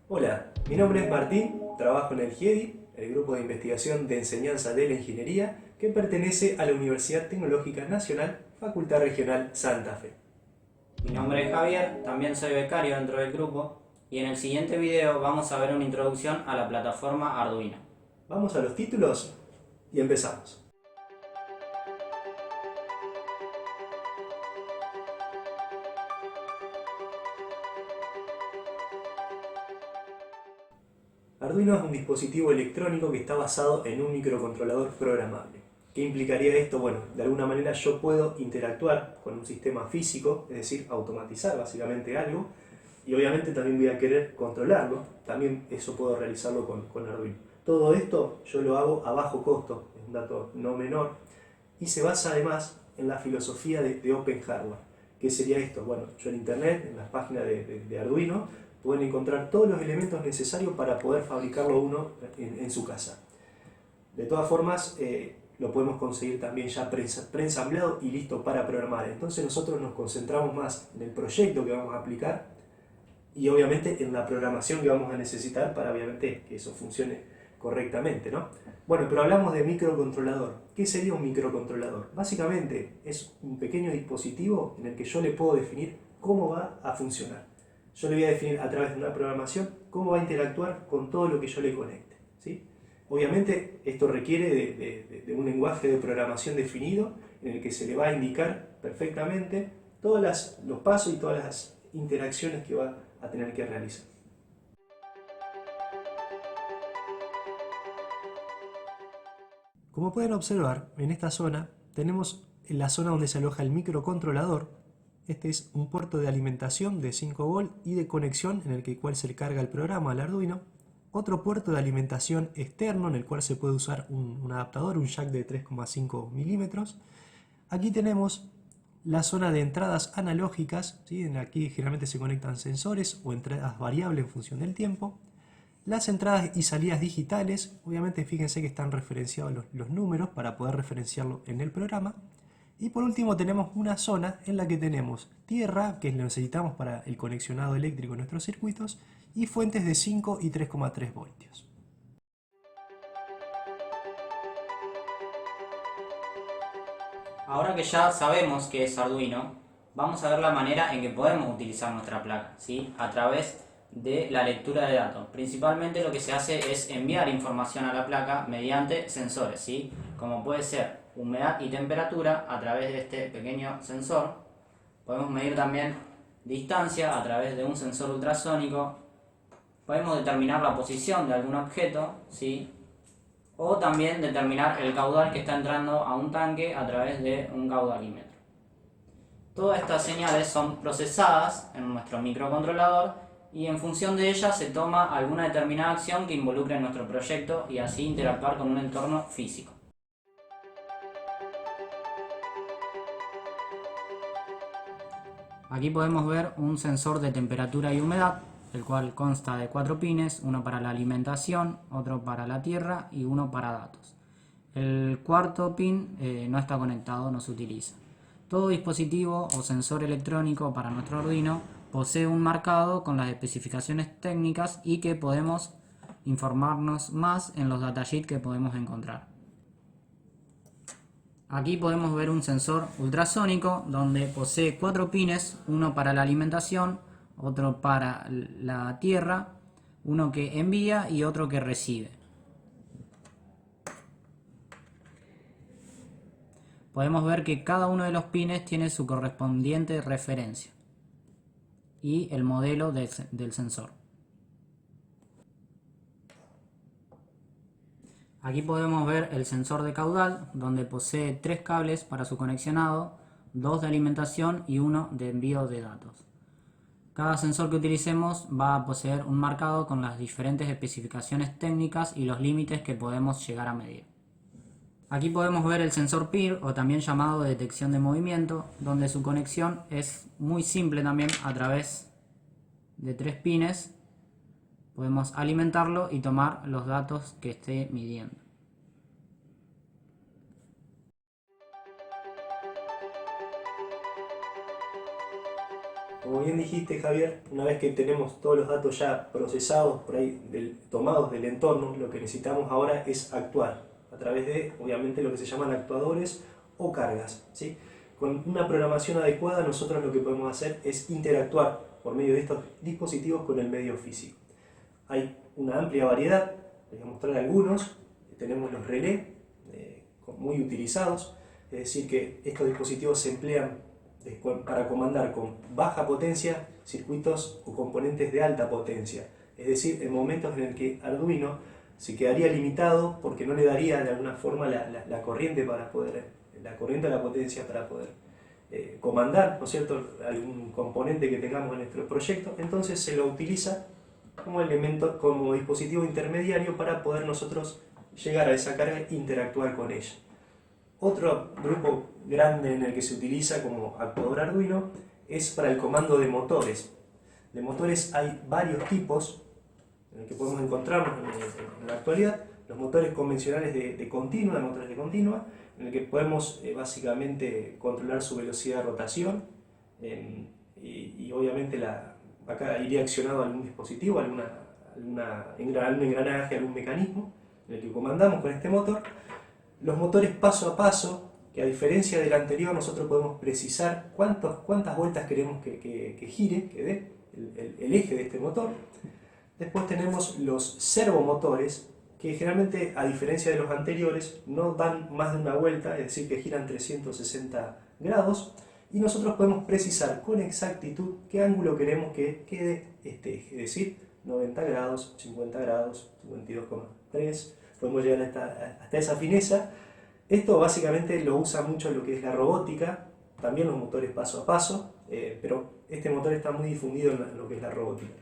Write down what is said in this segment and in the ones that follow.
Hola, mi nombre es Martín, trabajo en el GIEDI, el Grupo de Investigación de Enseñanza de la Ingeniería, que pertenece a la Universidad Tecnológica Nacional, Facultad Regional Santa Fe. Mi nombre es Javier, también soy becario dentro del grupo y en el siguiente video vamos a ver una introducción a la plataforma Arduino. Vamos a los títulos y empezamos. Arduino es un dispositivo electrónico que está basado en un microcontrolador programable. ¿Qué implicaría esto? Bueno, de alguna manera yo puedo interactuar con un sistema físico, es decir, automatizar básicamente algo, y obviamente también voy a querer controlarlo, también eso puedo realizarlo con Arduino. Todo esto yo lo hago a bajo costo, es un dato no menor, y se basa además en la filosofía de Open Hardware. ¿Qué sería esto? Bueno, yo en internet, en las páginas de Arduino, pueden encontrar todos los elementos necesarios para poder fabricarlo uno en su casa. De todas formas, lo podemos conseguir también ya preensambleado y listo para programar. Entonces nosotros nos concentramos más en el proyecto que vamos a aplicar y obviamente en la programación que vamos a necesitar para obviamente que eso funcione correctamente, ¿no? Bueno, pero hablamos de microcontrolador. ¿Qué sería un microcontrolador? Básicamente es un pequeño dispositivo en el que yo le puedo definir cómo va a funcionar. Yo le voy a definir a través de una programación cómo va a interactuar con todo lo que yo le conecte, ¿sí? Obviamente esto requiere de un lenguaje de programación definido en el que se le va a indicar perfectamente todos los pasos y todas las interacciones que va a tener que realizar. Como pueden observar, en esta zona tenemos la zona donde se aloja el microcontrolador. Este es un puerto de alimentación de 5 volt y de conexión en el cual se carga el programa al Arduino. Otro puerto de alimentación externo en el cual se puede usar un adaptador, un jack de 3,5 milímetros. Aquí tenemos la zona de entradas analógicas, ¿sí? Aquí generalmente se conectan sensores o entradas variables en función del tiempo. Las entradas y salidas digitales, obviamente fíjense que están referenciados los números para poder referenciarlo en el programa. Y por último tenemos una zona en la que tenemos tierra, que lo necesitamos para el conexionado eléctrico en nuestros circuitos, y fuentes de 5 y 3,3 voltios. Ahora que ya sabemos qué es Arduino, vamos a ver la manera en que podemos utilizar nuestra placa, ¿sí? A través de la lectura de datos. Principalmente lo que se hace es enviar información a la placa mediante sensores, ¿sí? Como puede ser humedad y temperatura a través de este pequeño sensor. Podemos medir también distancia a través de un sensor ultrasónico. Podemos determinar la posición de algún objeto, ¿sí? O también determinar el caudal que está entrando a un tanque a través de un caudalímetro. Todas estas señales son procesadas en nuestro microcontrolador y en función de ellas se toma alguna determinada acción que involucre nuestro proyecto y así interactuar con un entorno físico. Aquí podemos ver un sensor de temperatura y humedad, el cual consta de 4 pines, uno para la alimentación, otro para la tierra y uno para datos. El cuarto pin no está conectado, no se utiliza. Todo dispositivo o sensor electrónico para nuestro Arduino posee un marcado con las especificaciones técnicas y que podemos informarnos más en los datasheets que podemos encontrar. Aquí podemos ver un sensor ultrasónico donde posee 4 pines, uno para la alimentación, otro para la tierra, uno que envía y otro que recibe. Podemos ver que cada uno de los pines tiene su correspondiente referencia y el modelo del sensor. Aquí podemos ver el sensor de caudal, donde posee 3 cables para su conexionado, 2 de alimentación y 1 de envío de datos. Cada sensor que utilicemos va a poseer un marcado con las diferentes especificaciones técnicas y los límites que podemos llegar a medir. Aquí podemos ver el sensor PIR, o también llamado de detección de movimiento, donde su conexión es muy simple también a través de 3 pines. Podemos alimentarlo y tomar los datos que esté midiendo. Como bien dijiste, Javier, una vez que tenemos todos los datos ya procesados, por ahí tomados del entorno, lo que necesitamos ahora es actuar a través de, obviamente, lo que se llaman actuadores o cargas, ¿sí? Con una programación adecuada nosotros lo que podemos hacer es interactuar por medio de estos dispositivos con el medio físico. Hay una amplia variedad, les voy a mostrar algunos. Tenemos los relés, muy utilizados, es decir que estos dispositivos se emplean para comandar con baja potencia circuitos o componentes de alta potencia, es decir, en momentos en el que Arduino se quedaría limitado porque no le daría de alguna forma la corriente para poder, la corriente o la potencia para poder comandar, ¿no es cierto?, algún componente que tengamos en nuestro proyecto. Entonces se lo utiliza como elemento, como dispositivo intermediario para poder nosotros llegar a esa carga e interactuar con ella. Otro grupo grande en el que se utiliza como actuador Arduino es para el comando de motores. De motores hay varios tipos en el que podemos encontrarnos en la actualidad. Los motores convencionales de continua, motores de continua, en el que podemos básicamente controlar su velocidad de rotación y obviamente acá iría accionado algún dispositivo, algún engranaje, algún mecanismo en el que comandamos con este motor. Los motores paso a paso, que a diferencia del anterior nosotros podemos precisar cuántas vueltas queremos que gire, que dé el eje de este motor. Después tenemos los servomotores, que generalmente, a diferencia de los anteriores, no dan más de una vuelta, es decir, que giran 360 grados, y nosotros podemos precisar con exactitud qué ángulo queremos que quede este eje, es decir, 90 grados, 50 grados, 52,3, podemos llegar hasta esa fineza. Esto básicamente lo usa mucho lo que es la robótica, también los motores paso a paso, pero este motor está muy difundido en lo que es la robótica.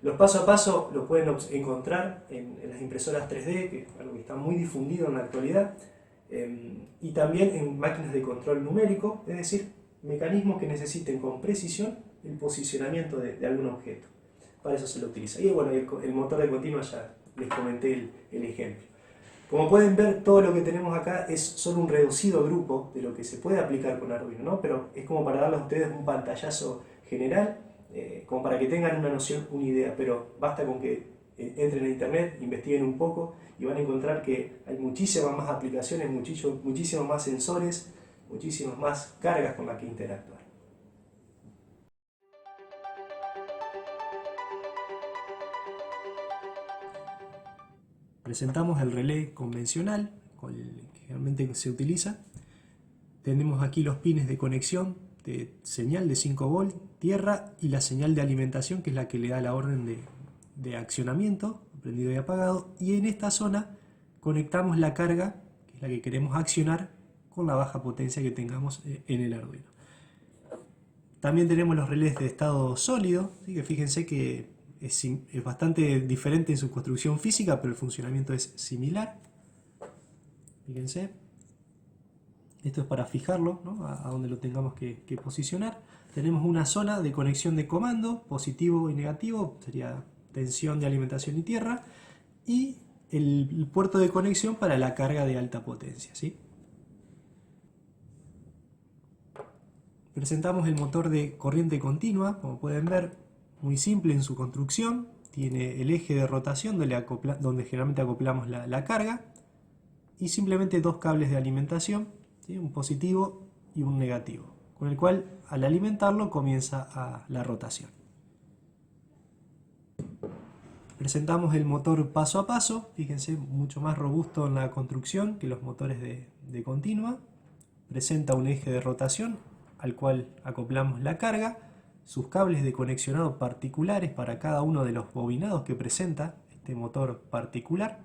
Los paso a paso lo pueden encontrar en las impresoras 3D, que es algo que está muy difundido en la actualidad, y también en máquinas de control numérico, es decir, mecanismos que necesiten con precisión el posicionamiento de algún objeto. Para eso se lo utiliza. Y bueno, el motor de continua ya les comenté el ejemplo. Como pueden ver, todo lo que tenemos acá es solo un reducido grupo de lo que se puede aplicar con Arduino, ¿no? Pero es como para darles a ustedes un pantallazo general, como para que tengan una noción, una idea, pero basta con que entren a internet, investiguen un poco y van a encontrar que hay muchísimas más aplicaciones, muchísimos más sensores, muchísimas más cargas con las que interactuar. Presentamos el relé convencional, con el que generalmente se utiliza. Tenemos aquí los pines de conexión de señal de 5 volt, tierra, y la señal de alimentación, que es la que le da la orden de accionamiento, prendido y apagado. Y en esta zona conectamos la carga, que es la que queremos accionar, con la baja potencia que tengamos en el Arduino. También tenemos los relés de estado sólido, ¿sí? Que fíjense que es bastante diferente en su construcción física, pero el funcionamiento es similar. Fíjense. Esto es para fijarlo, ¿no?, a donde lo tengamos que posicionar. Tenemos una zona de conexión de comando, positivo y negativo, sería tensión de alimentación y tierra, y el puerto de conexión para la carga de alta potencia, ¿sí? Presentamos el motor de corriente continua, como pueden ver, muy simple en su construcción. Tiene el eje de rotación donde generalmente acoplamos la carga, y simplemente dos cables de alimentación, ¿sí?, un positivo y un negativo, con el cual al alimentarlo comienza la rotación. Presentamos el motor paso a paso, fíjense, mucho más robusto en la construcción que los motores de continua. Presenta un eje de rotación al cual acoplamos la carga, sus cables de conexionado particulares para cada uno de los bobinados que presenta este motor particular,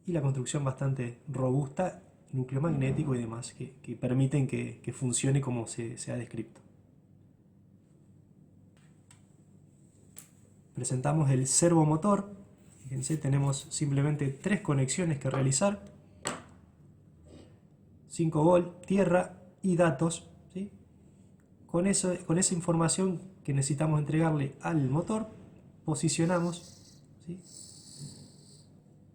y la construcción bastante robusta, núcleo magnético y demás, que permiten que funcione como se ha descrito. Presentamos el servomotor. Fíjense, tenemos simplemente 3 conexiones que realizar: 5 volt, tierra y datos, ¿sí? Con esa información que necesitamos entregarle al motor, posicionamos, ¿sí?,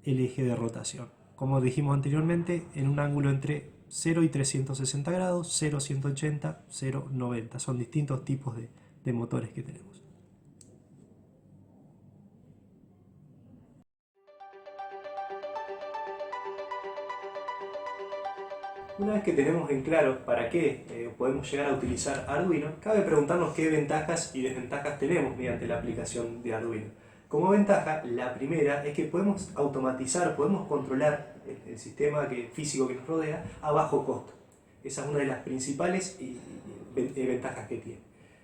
el eje de rotación, como dijimos anteriormente, en un ángulo entre 0 y 360 grados, 0, 180, 0, 90. Son distintos tipos de motores que tenemos. Una vez que tenemos en claro para qué podemos llegar a utilizar Arduino, cabe preguntarnos qué ventajas y desventajas tenemos mediante la aplicación de Arduino. Como ventaja, la primera es que podemos automatizar, podemos controlar el sistema físico que nos rodea a bajo costo. Esa es una de las principales ventajas que tiene.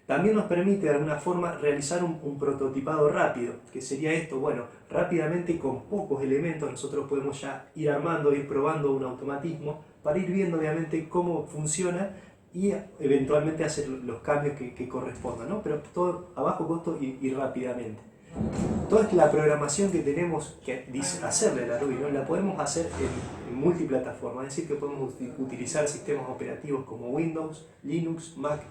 También nos permite de alguna forma realizar un prototipado rápido, que sería esto, bueno, rápidamente con pocos elementos nosotros podemos ya ir armando, ir probando un automatismo para ir viendo obviamente cómo funciona y eventualmente hacer los cambios que correspondan, ¿no? Pero todo a bajo costo y rápidamente. Toda la programación que tenemos que hacerle al Arduino la podemos hacer en multiplataforma, es decir, que podemos utilizar sistemas operativos como Windows, Linux, Mac,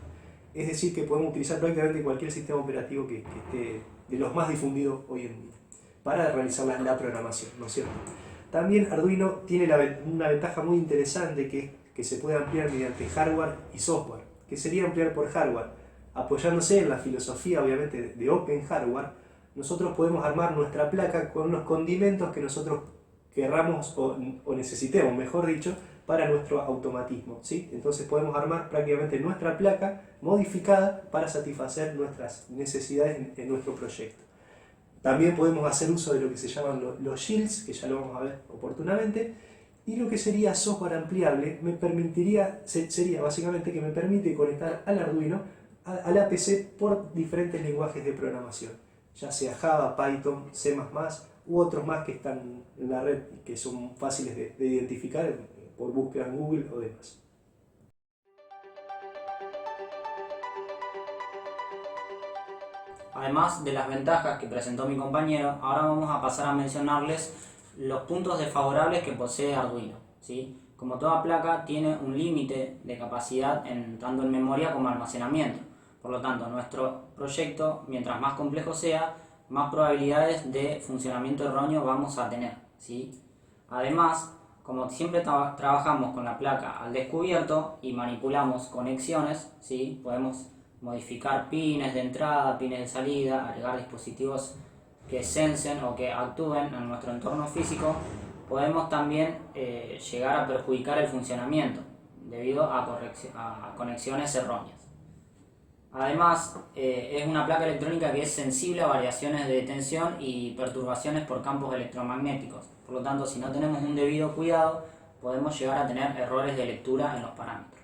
es decir, que podemos utilizar prácticamente cualquier sistema operativo que esté de los más difundidos hoy en día para realizar la programación, ¿no es cierto? También Arduino tiene una ventaja muy interesante que se puede ampliar mediante hardware y software. ¿Qué sería ampliar por hardware? Apoyándose en la filosofía, obviamente, de Open Hardware, nosotros podemos armar nuestra placa con los condimentos que nosotros querramos o necesitemos, mejor dicho, para nuestro automatismo, ¿sí? Entonces podemos armar prácticamente nuestra placa modificada para satisfacer nuestras necesidades en nuestro proyecto. También podemos hacer uso de lo que se llaman los shields, que ya lo vamos a ver oportunamente, y lo que sería software ampliable sería básicamente que me permite conectar al Arduino a la PC por diferentes lenguajes de programación, ya sea Java, Python, C++ u otros más que están en la red y que son fáciles de identificar por búsqueda en Google o demás. Además de las ventajas que presentó mi compañero, ahora vamos a pasar a mencionarles los puntos desfavorables que posee Arduino, ¿sí? Como toda placa tiene un límite de capacidad tanto en memoria como almacenamiento. Por lo tanto, nuestro proyecto, mientras más complejo sea, más probabilidades de funcionamiento erróneo vamos a tener, ¿sí? Además, como siempre trabajamos con la placa al descubierto y manipulamos conexiones, ¿sí? Podemos modificar pines de entrada, pines de salida, agregar dispositivos que sensen o que actúen en nuestro entorno físico, podemos también llegar a perjudicar el funcionamiento debido a conexiones erróneas. Además, es una placa electrónica que es sensible a variaciones de tensión y perturbaciones por campos electromagnéticos. Por lo tanto, si no tenemos un debido cuidado, podemos llegar a tener errores de lectura en los parámetros.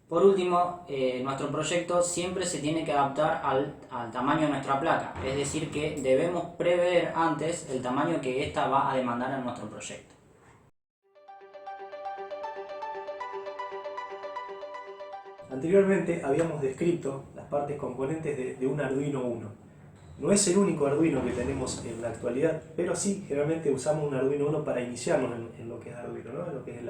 Por último, nuestro proyecto siempre se tiene que adaptar al tamaño de nuestra placa, es decir, que debemos prever antes el tamaño que ésta va a demandar en nuestro proyecto. Anteriormente habíamos descrito las partes componentes de un Arduino Uno. No es el único Arduino que tenemos en la actualidad, pero sí, generalmente usamos un Arduino Uno para iniciarnos en lo que es Arduino, ¿no? En lo que es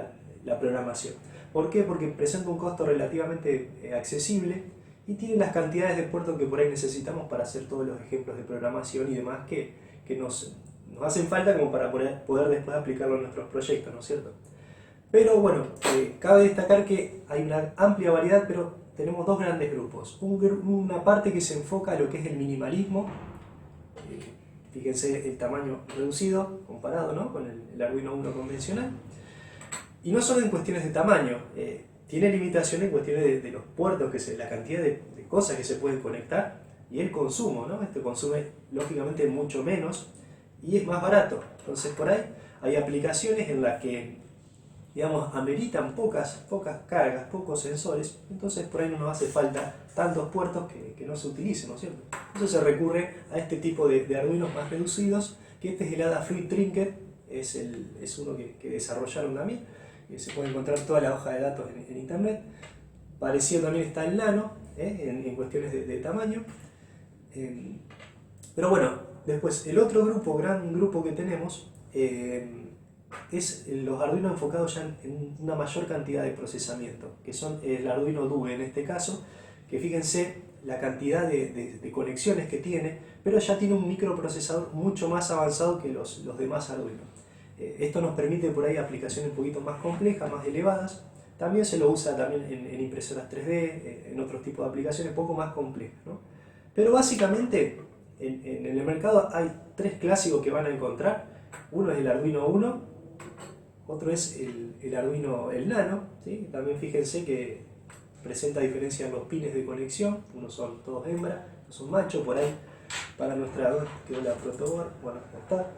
la programación. ¿Por qué? Porque presenta un costo relativamente accesible y tiene las cantidades de puertos que por ahí necesitamos para hacer todos los ejemplos de programación y demás que nos hacen falta como para poder después aplicarlo en nuestros proyectos, ¿no es cierto? Pero bueno, cabe destacar que hay una amplia variedad, pero tenemos dos grandes grupos. Una parte que se enfoca a lo que es el minimalismo, fíjense el tamaño reducido comparado, ¿no?, con el Arduino Uno convencional. Y no solo en cuestiones de tamaño, tiene limitaciones en cuestiones de los puertos, la cantidad de cosas que se pueden conectar y el consumo, ¿no? Este consume lógicamente mucho menos y es más barato. Entonces por ahí hay aplicaciones en las que, digamos, ameritan pocas cargas, pocos sensores, entonces por ahí no nos hace falta tantos puertos que no se utilicen, ¿no es cierto? Entonces se recurre a este tipo de Arduinos más reducidos, que este es el Adafruit Trinket, es uno que desarrollaron también, se puede encontrar toda la hoja de datos en internet. Parecido también está el Nano, en cuestiones de tamaño. Pero bueno, después el otro gran grupo que tenemos es los Arduino enfocados ya en una mayor cantidad de procesamiento, que son el Arduino Due en este caso, que fíjense la cantidad de conexiones que tiene, pero ya tiene un microprocesador mucho más avanzado que los demás Arduino. Esto nos permite por ahí aplicaciones un poquito más complejas, más elevadas. También se lo usa también en impresoras 3D, en otros tipos de aplicaciones un poco más complejas, ¿no? Pero básicamente en el mercado hay tres clásicos que van a encontrar. Uno es el Arduino Uno, otro es el Arduino el Nano, ¿sí? También fíjense que presenta diferencia en los pines de conexión. Unos son todos hembra, otros son machos. Por ahí para nuestra quedó la protoboard. Bueno, acá está.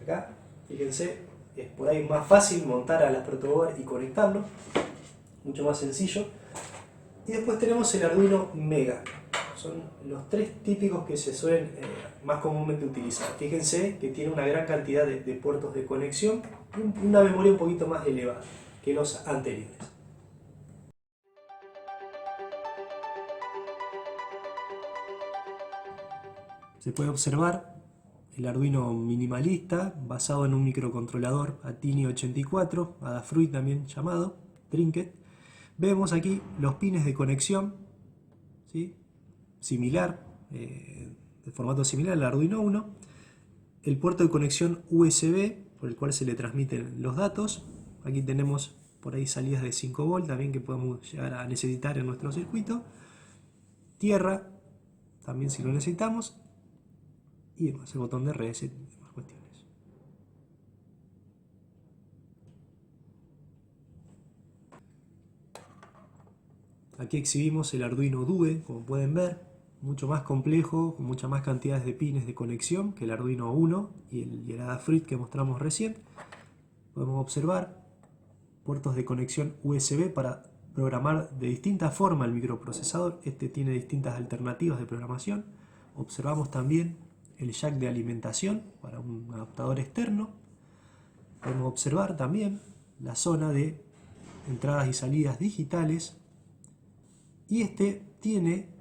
Acá, fíjense, es por ahí más fácil montar a las protoboard y conectarlo, mucho más sencillo. Y después tenemos el Arduino Mega. Son los tres típicos que se suelen más comúnmente utilizar. Fíjense que tiene una gran cantidad de puertos de conexión y una memoria un poquito más elevada que los anteriores. Se puede observar el Arduino minimalista basado en un microcontrolador Atini84, Adafruit también llamado, Trinket. Vemos aquí los pines de conexión, ¿sí? Similar, de formato similar al Arduino Uno, el puerto de conexión USB por el cual se le transmiten los datos. Aquí tenemos por ahí salidas de 5 volt también que podemos llegar a necesitar en nuestro circuito, tierra también si lo necesitamos, y demás, el botón de reset y demás cuestiones. Aquí exhibimos el Arduino Due, como pueden ver, mucho más complejo, con muchas más cantidades de pines de conexión que el Arduino Uno y el Adafruit que mostramos recién. Podemos observar puertos de conexión USB para programar de distinta forma el microprocesador. Este tiene distintas alternativas de programación. Observamos también el jack de alimentación para un adaptador externo. Podemos observar también la zona de entradas y salidas digitales. Y este tiene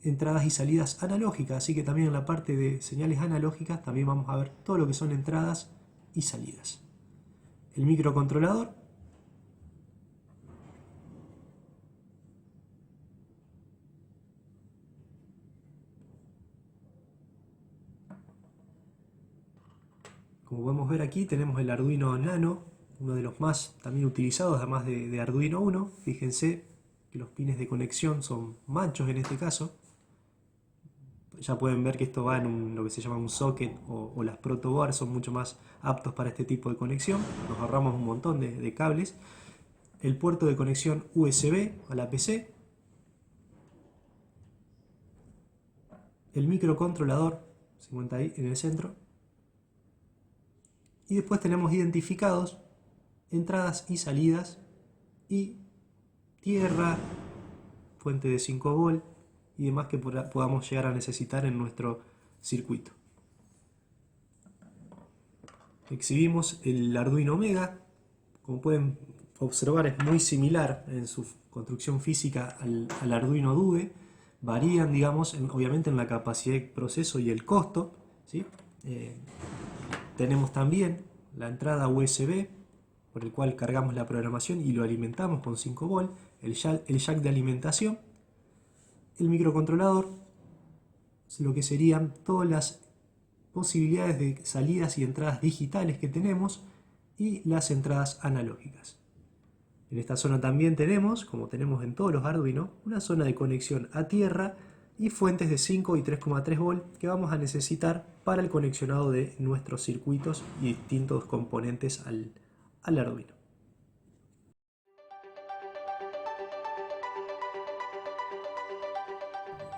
entradas y salidas analógicas, así que también en la parte de señales analógicas también vamos a ver todo lo que son entradas y salidas. El microcontrolador como podemos ver aquí tenemos el Arduino Nano, uno de los más también utilizados además de Arduino Uno. Fíjense que los pines de conexión son machos en este caso. Ya pueden ver que esto va en lo que se llama un socket o las protoboard son mucho más aptos para este tipo de conexión. Nos ahorramos un montón de cables. El puerto de conexión USB a la PC. El microcontrolador se encuentra ahí en el centro. Y después tenemos identificados entradas y salidas y tierra, fuente de 5 volt y demás que podamos llegar a necesitar en nuestro circuito. Exhibimos el Arduino Mega. Como pueden observar es muy similar en su construcción física al Arduino Due. Varían, digamos, obviamente en la capacidad de proceso y el costo, ¿sí? Tenemos también la entrada USB por el cual cargamos la programación y lo alimentamos con 5 volt, el jack de alimentación, el microcontrolador, lo que serían todas las posibilidades de salidas y entradas digitales que tenemos y las entradas analógicas. En esta zona también tenemos, como tenemos en todos los Arduino, una zona de conexión a tierra y fuentes de 5 y 3,3 volt que vamos a necesitar para el conexionado de nuestros circuitos y distintos componentes al Arduino.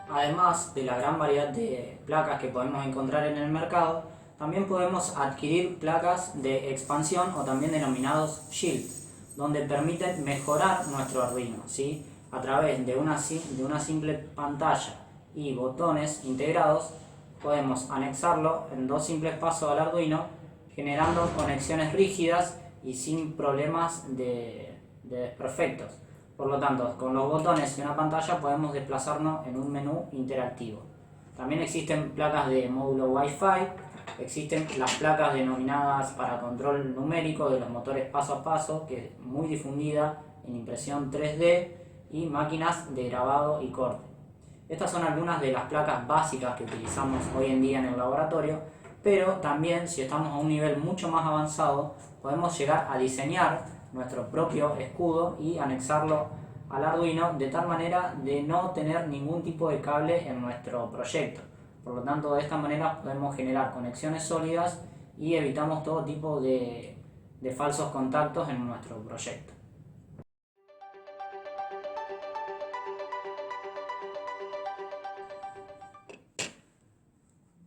Además de la gran variedad de placas que podemos encontrar en el mercado, también podemos adquirir placas de expansión o también denominados Shield, donde permiten mejorar nuestro Arduino, ¿sí? A través de una simple pantalla y botones integrados, podemos anexarlo en 2 simples pasos al Arduino, generando conexiones rígidas y sin problemas de desperfectos. Por lo tanto, con los botones y una pantalla podemos desplazarnos en un menú interactivo. También existen placas de módulo Wi-Fi, existen las placas denominadas para control numérico de los motores paso a paso, que es muy difundida en impresión 3D y máquinas de grabado y corte. Estas son algunas de las placas básicas que utilizamos hoy en día en el laboratorio, pero también si estamos a un nivel mucho más avanzado podemos llegar a diseñar nuestro propio escudo y anexarlo al Arduino de tal manera de no tener ningún tipo de cable en nuestro proyecto. Por lo tanto, de esta manera podemos generar conexiones sólidas y evitamos todo tipo de falsos contactos en nuestro proyecto.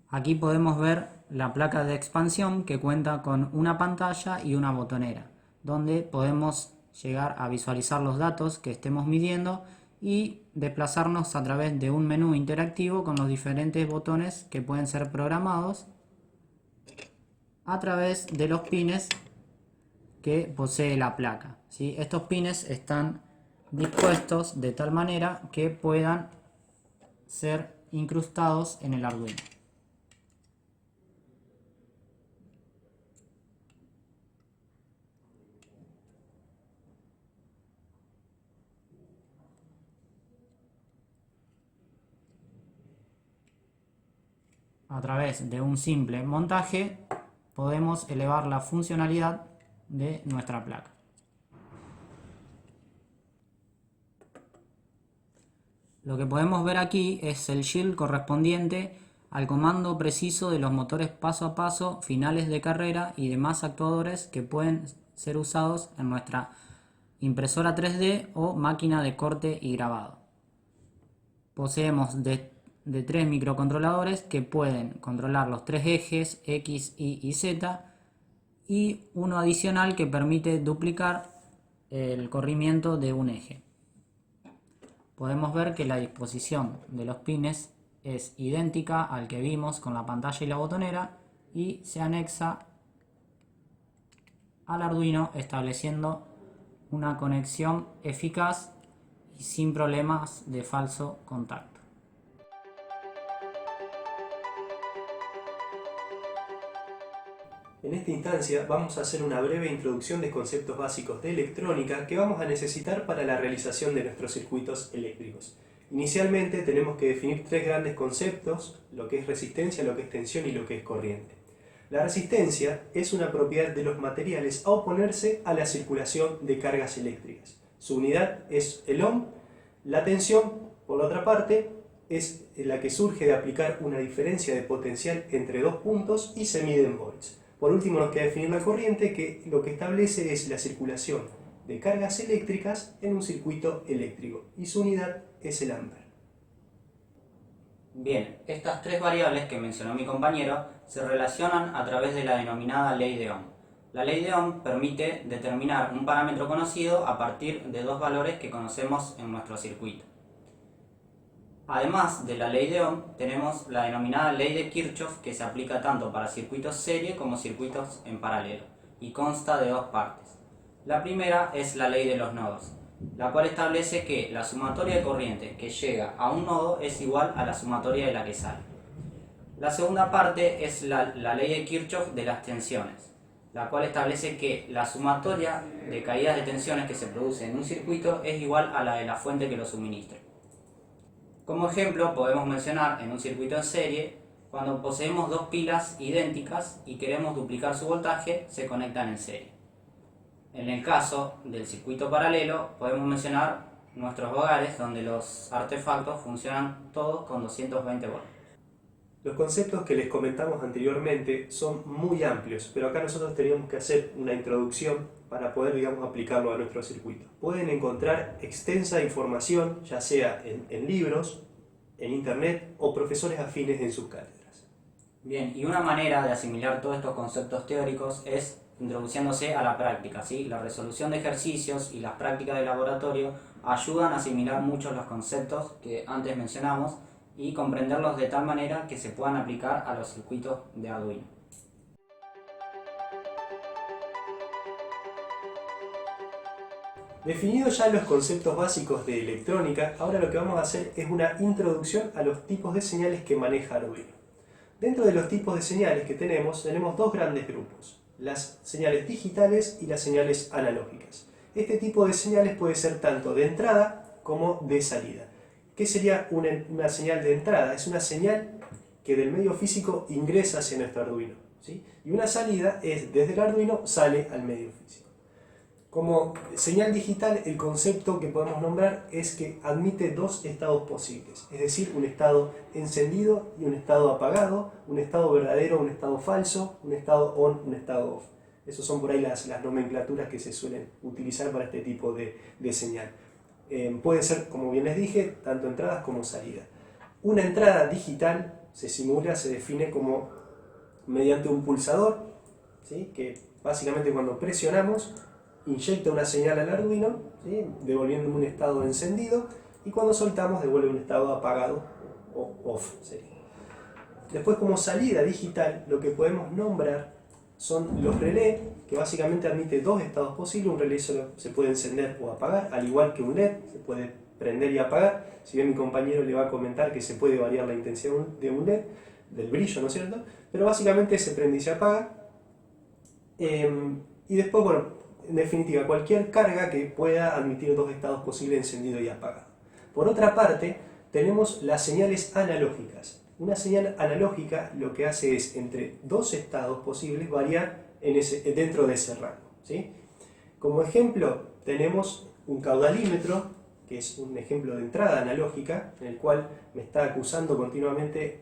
Aquí podemos ver la placa de expansión que cuenta con una pantalla y una botonera, donde podemos llegar a visualizar los datos que estemos midiendo y desplazarnos a través de un menú interactivo con los diferentes botones que pueden ser programados a través de los pines que posee la placa, ¿sí? Estos pines están dispuestos de tal manera que puedan ser incrustados en el Arduino. A través de un simple montaje podemos elevar la funcionalidad de nuestra placa. Lo que podemos ver aquí es el shield correspondiente al comando preciso de los motores paso a paso, finales de carrera y demás actuadores que pueden ser usados en nuestra impresora 3D o máquina de corte y grabado. Poseemos de 3 microcontroladores que pueden controlar los 3 ejes X, Y y Z y uno adicional que permite duplicar el corrimiento de un eje. Podemos ver que la disposición de los pines es idéntica al que vimos con la pantalla y la botonera y se anexa al Arduino estableciendo una conexión eficaz y sin problemas de falso contacto. En esta instancia vamos a hacer una breve introducción de conceptos básicos de electrónica que vamos a necesitar para la realización de nuestros circuitos eléctricos. Inicialmente tenemos que definir 3 grandes conceptos, lo que es resistencia, lo que es tensión y lo que es corriente. La resistencia es una propiedad de los materiales a oponerse a la circulación de cargas eléctricas. Su unidad es el ohm. La tensión, por otra parte, es la que surge de aplicar una diferencia de potencial entre dos puntos y se mide en volts. Por último nos queda definir la corriente, que lo que establece es la circulación de cargas eléctricas en un circuito eléctrico y su unidad es el ampere. Bien, estas 3 variables que mencionó mi compañero se relacionan a través de la denominada ley de Ohm. La ley de Ohm permite determinar un parámetro conocido a partir de 2 valores que conocemos en nuestro circuito. Además de la ley de Ohm, tenemos la denominada ley de Kirchhoff, que se aplica tanto para circuitos serie como circuitos en paralelo, y consta de 2 partes. La primera es la ley de los nodos, la cual establece que la sumatoria de corriente que llega a un nodo es igual a la sumatoria de la que sale. La segunda parte es la ley de Kirchhoff de las tensiones, la cual establece que la sumatoria de caídas de tensiones que se produce en un circuito es igual a la de la fuente que lo suministra. Como ejemplo podemos mencionar en un circuito en serie, cuando poseemos 2 pilas idénticas y queremos duplicar su voltaje, se conectan en serie. En el caso del circuito paralelo podemos mencionar nuestros hogares, donde los artefactos funcionan todos con 220 volts. Los conceptos que les comentamos anteriormente son muy amplios, pero acá nosotros teníamos que hacer una introducción para poder, aplicarlo a nuestro circuito. Pueden encontrar extensa información, ya sea en libros, en internet o profesores afines en sus cátedras. Bien, y una manera de asimilar todos estos conceptos teóricos es introduciéndose a la práctica, ¿sí? La resolución de ejercicios y las prácticas de laboratorio ayudan a asimilar muchos los conceptos que antes mencionamos y comprenderlos de tal manera que se puedan aplicar a los circuitos de Arduino. Definidos ya los conceptos básicos de electrónica, ahora lo que vamos a hacer es una introducción a los tipos de señales que maneja Arduino. Dentro de los tipos de señales que tenemos 2 grandes grupos, las señales digitales y las señales analógicas. Este tipo de señales puede ser tanto de entrada como de salida. ¿Qué sería una señal de entrada? Es una señal que del medio físico ingresa hacia nuestro Arduino, ¿sí? Y una salida es desde el Arduino sale al medio físico. Como señal digital, el concepto que podemos nombrar es que admite dos estados posibles, es decir, un estado encendido y un estado apagado, un estado verdadero, un estado falso, un estado on, un estado off. Esas son por ahí las nomenclaturas que se suelen utilizar para este tipo de señal. Puede ser, como bien les dije, tanto entradas como salidas. Una entrada digital se simula, se define como mediante un pulsador, ¿sí? Que básicamente cuando presionamos inyecta una señal al Arduino, ¿sí? Devolviendo un estado encendido, y cuando soltamos devuelve un estado apagado o off. ¿Sí? Después, como salida digital, lo que podemos nombrar son los relés, que básicamente admite dos estados posibles. Un relé solo se puede encender o apagar, al igual que un LED, se puede prender y apagar. Si bien mi compañero le va a comentar que se puede variar la intensidad de un LED, del brillo, ¿no es cierto? Pero básicamente se prende y se apaga. Y después, bueno, en definitiva, cualquier carga que pueda admitir dos estados posibles, encendido y apagado. Por otra parte, tenemos las señales analógicas. Una señal analógica lo que hace es, entre dos estados posibles, variar dentro de ese rango, ¿sí? Como ejemplo, tenemos un caudalímetro, que es un ejemplo de entrada analógica, en el cual me está acusando continuamente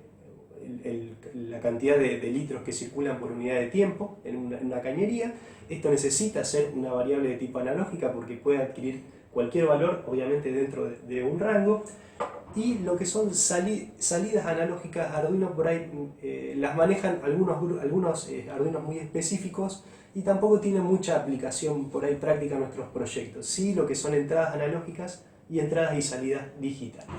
la cantidad de litros que circulan por unidad de tiempo en una cañería. Esto necesita ser una variable de tipo analógica porque puede adquirir cualquier valor, obviamente dentro de un rango. Y lo que son salidas analógicas, Arduino por ahí las manejan algunos Arduinos muy específicos y tampoco tienen mucha aplicación por ahí práctica en nuestros proyectos. Sí, lo que son entradas analógicas y entradas y salidas digitales.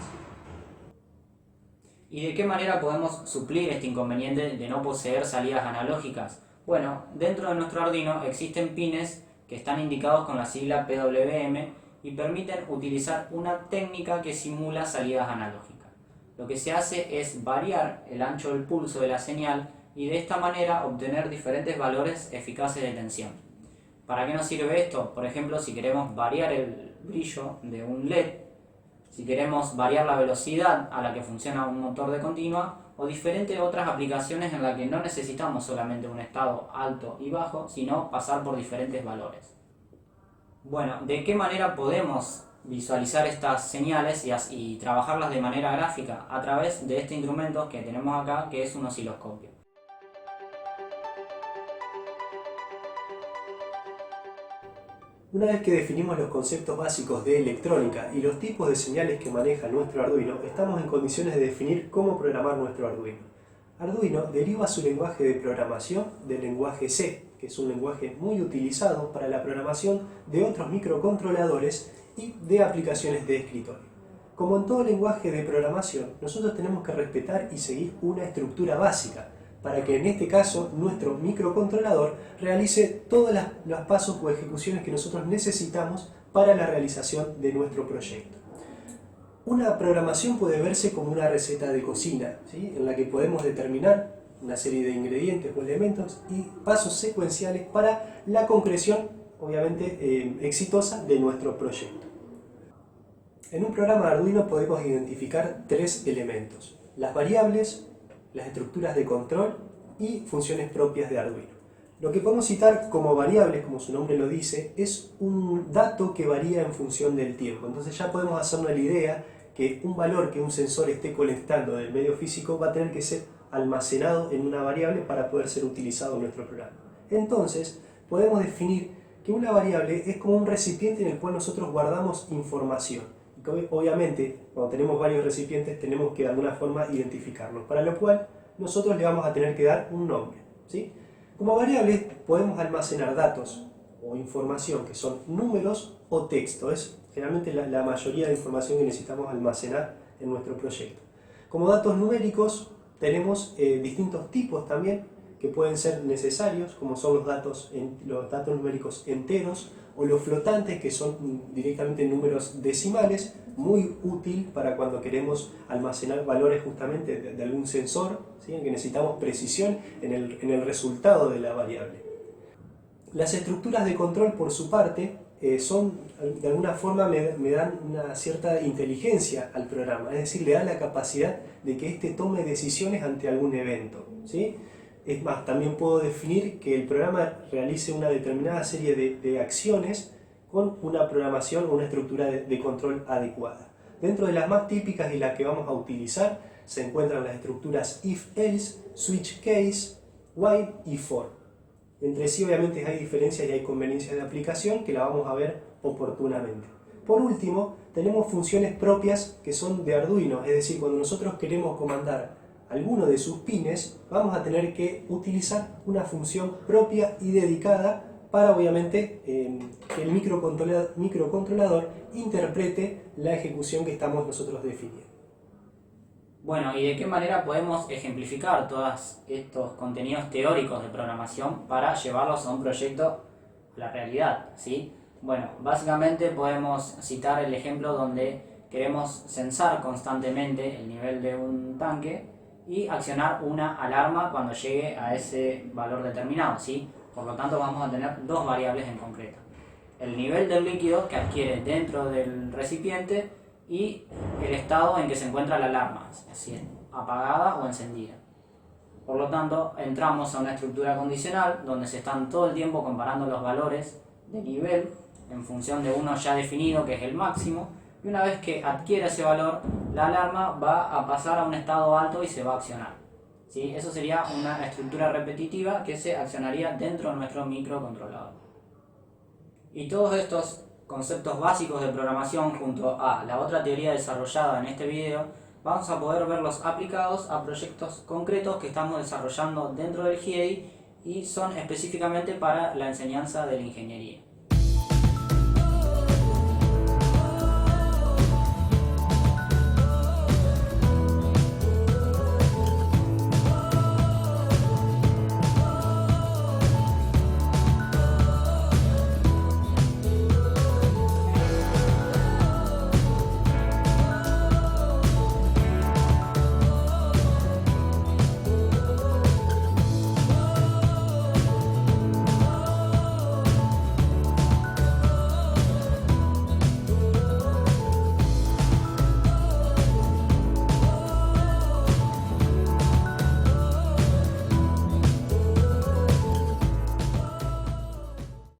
¿Y de qué manera podemos suplir este inconveniente de no poseer salidas analógicas? Bueno, dentro de nuestro Arduino existen pines que están indicados con la sigla PWM y permiten utilizar una técnica que simula salidas analógicas. Lo que se hace es variar el ancho del pulso de la señal y de esta manera obtener diferentes valores eficaces de tensión. ¿Para qué nos sirve esto? Por ejemplo, si queremos variar el brillo de un LED, si queremos variar la velocidad a la que funciona un motor de continua, o diferentes otras aplicaciones en las que no necesitamos solamente un estado alto y bajo, sino pasar por diferentes valores. Bueno, ¿de qué manera podemos visualizar estas señales y trabajarlas de manera gráfica? A través de este instrumento que tenemos acá, que es un osciloscopio. Una vez que definimos los conceptos básicos de electrónica y los tipos de señales que maneja nuestro Arduino, estamos en condiciones de definir cómo programar nuestro Arduino. Arduino deriva su lenguaje de programación del lenguaje C, que es un lenguaje muy utilizado para la programación de otros microcontroladores y de aplicaciones de escritorio. Como en todo lenguaje de programación, nosotros tenemos que respetar y seguir una estructura básica, para que en este caso nuestro microcontrolador realice todos los pasos o ejecuciones que nosotros necesitamos para la realización de nuestro proyecto. Una programación puede verse como una receta de cocina, ¿sí? En la que podemos determinar una serie de ingredientes o elementos y pasos secuenciales para la concreción, obviamente, exitosa de nuestro proyecto. En un programa de Arduino podemos identificar tres elementos: las variables, las estructuras de control y funciones propias de Arduino. Lo que podemos citar como variables, como su nombre lo dice, es un dato que varía en función del tiempo. Entonces ya podemos hacernos la idea que un valor que un sensor esté colectando del medio físico va a tener que ser almacenado en una variable para poder ser utilizado en nuestro programa. Entonces podemos definir que una variable es como un recipiente en el cual nosotros guardamos información. Obviamente, cuando tenemos varios recipientes, tenemos que de alguna forma identificarlos, para lo cual nosotros le vamos a tener que dar un nombre, ¿sí? Como variables podemos almacenar datos o información que son números o texto. Es generalmente la mayoría de información que necesitamos almacenar en nuestro proyecto. Como datos numéricos tenemos distintos tipos también que pueden ser necesarios, como son los datos numéricos enteros o los flotantes, que son directamente números decimales, muy útil para cuando queremos almacenar valores justamente de algún sensor, ¿sí? En que necesitamos precisión en el resultado de la variable. Las estructuras de control, por su parte, de alguna forma me dan una cierta inteligencia al programa, es decir, le dan la capacidad de que éste tome decisiones ante algún evento, ¿sí? Es más, también puedo definir que el programa realice una determinada serie de acciones con una programación o una estructura de control adecuada. Dentro de las más típicas y las que vamos a utilizar se encuentran las estructuras if-else, switch case, while y for. Entre sí obviamente hay diferencias y hay conveniencias de aplicación que la vamos a ver oportunamente. Por último, tenemos funciones propias que son de Arduino, es decir, cuando nosotros queremos comandar alguno de sus pines, vamos a tener que utilizar una función propia y dedicada para obviamente que el microcontrolador interprete la ejecución que estamos nosotros definiendo. Bueno, ¿y de qué manera podemos ejemplificar todos estos contenidos teóricos de programación para llevarlos a un proyecto a la realidad? ¿Sí? Bueno, básicamente podemos citar el ejemplo donde queremos censar constantemente el nivel de un tanque y accionar una alarma cuando llegue a ese valor determinado, ¿sí? Por lo tanto vamos a tener dos variables en concreto: el nivel del líquido que adquiere dentro del recipiente y el estado en que se encuentra la alarma, si es apagada o encendida. Por lo tanto, entramos a una estructura condicional donde se están todo el tiempo comparando los valores de nivel en función de uno ya definido, que es el máximo, y una vez que adquiere ese valor, la alarma va a pasar a un estado alto y se va a accionar, ¿sí? Eso sería una estructura repetitiva que se accionaría dentro de nuestro microcontrolador. Y todos estos conceptos básicos de programación junto a la otra teoría desarrollada en este video, vamos a poder verlos aplicados a proyectos concretos que estamos desarrollando dentro del GIEDI y son específicamente para la enseñanza de la ingeniería.